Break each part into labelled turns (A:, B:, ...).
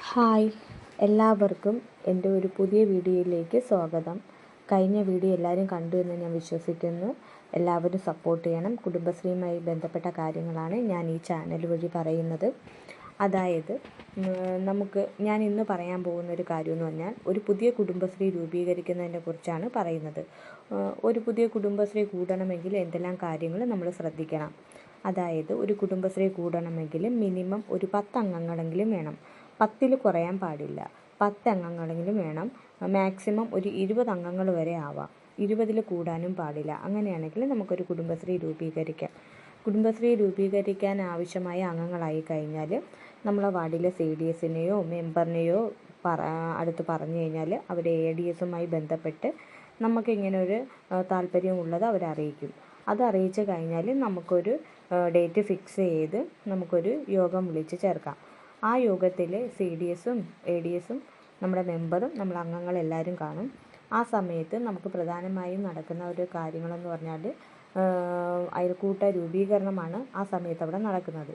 A: Hi, എല്ലാവർക്കും എൻ്റെ ഒരു പുതിയ വീഡിയോയിലേക്ക് സ്വാഗതം. കഴിഞ്ഞ വീഡിയോ എല്ലാവരും കണ്ടു എന്ന് ഞാൻ വിശ്വസിക്കുന്നു. എല്ലാവരും സപ്പോർട്ട് ചെയ്യണം. കുടുംബശ്രീയുമായി ബന്ധപ്പെട്ട കാര്യങ്ങളാണ് ഞാൻ ഈ ചാനൽ വഴി പറയുന്നത്. അതായത് ഞാൻ ഇന്ന് പറയാൻ പോകുന്ന ഒരു കാര്യമെന്ന് പറഞ്ഞാൽ ഒരു പുതിയ കുടുംബശ്രീ രൂപീകരിക്കുന്നതിനെ കുറിച്ചാണ് പറയുന്നത്. ഒരു പുതിയ കുടുംബശ്രീ കൂടണമെങ്കിൽ എന്തെല്ലാം കാര്യങ്ങൾ നമ്മൾ ശ്രദ്ധിക്കണം. അതായത് ഒരു കുടുംബശ്രീ കൂടണമെങ്കിൽ മിനിമം ഒരു 10 അംഗങ്ങളെങ്കിലും വേണം. 10ൽ കുറയാൻ പാടില്ല. 10 അംഗങ്ങളെങ്കിലും വേണം. മാക്സിമം ഒരു 20 അംഗങ്ങൾ വരെ ആവാം. 20ൽ കൂടാനും പാടില്ല. അങ്ങനെയാണെങ്കിൽ നമുക്കൊരു കുടുംബശ്രീ രൂപീകരിക്കാം. കുടുംബശ്രീ രൂപീകരിക്കാൻ ആവശ്യമായ അംഗങ്ങളായി കഴിഞ്ഞാൽ നമ്മളെ വാർഡിലെ CDSനെയോ മെമ്പറിനെയോ അടുത്ത് പറഞ്ഞു കഴിഞ്ഞാൽ അവർ ADSുമായി ബന്ധപ്പെട്ട് നമുക്ക് ഇങ്ങനെ ഒരു താല്പര്യമുള്ളത് അവരറിയിക്കും. അത് അറിയിച്ചു കഴിഞ്ഞാൽ നമുക്കൊരു ഡേറ്റ് ഫിക്സ് ചെയ്ത് നമുക്കൊരു യോഗം വിളിച്ച് ചേർക്കാം. ആ യോഗത്തിൽ CDSും ADSും നമ്മുടെ മെമ്പറും നമ്മൾ അംഗങ്ങളെല്ലാവരും കാണും. ആ സമയത്ത് നമുക്ക് പ്രധാനമായും നടക്കുന്ന ഒരു കാര്യങ്ങളെന്ന് പറഞ്ഞാൽ അയൽക്കൂട്ട രൂപീകരണമാണ് ആ സമയത്ത് അവിടെ നടക്കുന്നത്.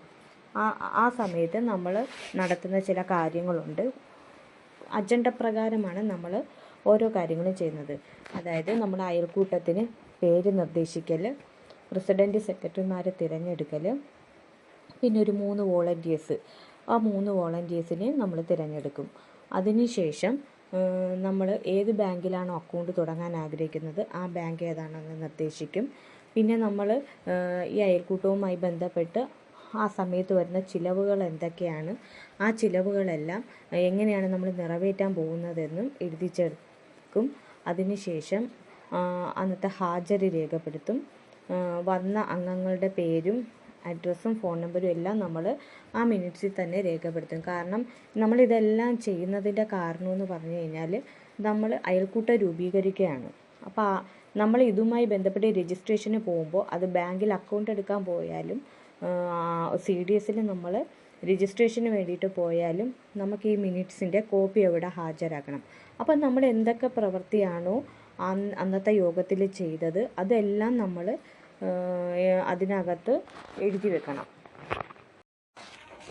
A: ആ സമയത്ത് നമ്മൾ നടത്തുന്ന ചില കാര്യങ്ങളുണ്ട്. അജണ്ട പ്രകാരമാണ് നമ്മൾ ഓരോ കാര്യങ്ങളും ചെയ്യുന്നത്. അതായത് നമ്മുടെ അയൽക്കൂട്ടത്തിന് പേര് നിർദ്ദേശിക്കൽ, പ്രസിഡൻറ്റ് സെക്രട്ടറിമാരെ തിരഞ്ഞെടുക്കൽ, പിന്നെ ഒരു 3 വോളണ്ടിയേഴ്സ്. ആ 3 വോളണ്ടിയേഴ്സിനെ നമ്മൾ തിരഞ്ഞെടുക്കും. അതിനുശേഷം നമ്മൾ ഏത് ബാങ്കിലാണോ അക്കൗണ്ട് തുടങ്ങാൻ ആഗ്രഹിക്കുന്നത് ആ ബാങ്ക് ഏതാണെന്ന് നിർദ്ദേശിക്കും. പിന്നെ നമ്മൾ ഈ അയൽക്കൂട്ടവുമായി ബന്ധപ്പെട്ട് ആ സമയത്ത് വരുന്ന ചിലവുകൾ എന്തൊക്കെയാണ്, ആ ചിലവുകളെല്ലാം എങ്ങനെയാണ് നമ്മൾ നിറവേറ്റാൻ പോകുന്നതെന്നും എഴുതി ചേർക്കും. അതിനുശേഷം അന്നത്തെ ഹാജര് രേഖപ്പെടുത്തും. വന്ന അംഗങ്ങളുടെ പേരും അഡ്രസ്സും ഫോൺ നമ്പറും എല്ലാം നമ്മൾ ആ മിനിറ്റ്സിൽ തന്നെ രേഖപ്പെടുത്തും. കാരണം നമ്മളിതെല്ലാം ചെയ്യുന്നതിൻ്റെ കാരണമെന്ന് പറഞ്ഞു കഴിഞ്ഞാൽ നമ്മൾ അയൽക്കൂട്ടം രൂപീകരിക്കുകയാണ്. അപ്പോൾ നമ്മൾ ഇതുമായി ബന്ധപ്പെട്ട് രജിസ്ട്രേഷന് പോകുമ്പോൾ അത് ബാങ്കിൽ അക്കൗണ്ട് എടുക്കാൻ പോയാലും CDSൽ നമ്മൾ രജിസ്ട്രേഷന് വേണ്ടിയിട്ട് പോയാലും നമുക്ക് ഈ മിനിറ്റ്സിൻ്റെ കോപ്പി അവിടെ ഹാജരാക്കണം. അപ്പോൾ നമ്മൾ എന്തൊക്കെ പ്രവൃത്തിയാണോ അന്നത്തെ യോഗത്തിൽ ചെയ്തത് അതെല്ലാം നമ്മൾ അതിനകത്ത് എഴുതി വെക്കണം.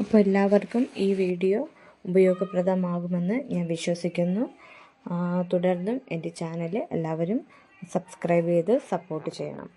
A: അപ്പോൾ എല്ലാവർക്കും ഈ വീഡിയോ ഉപയോഗപ്രദമാകുമെന്ന് ഞാൻ വിശ്വസിക്കുന്നു. തുടർന്നും എൻ്റെ ചാനൽ എല്ലാവരും സബ്സ്ക്രൈബ് ചെയ്ത് സപ്പോർട്ട് ചെയ്യണം.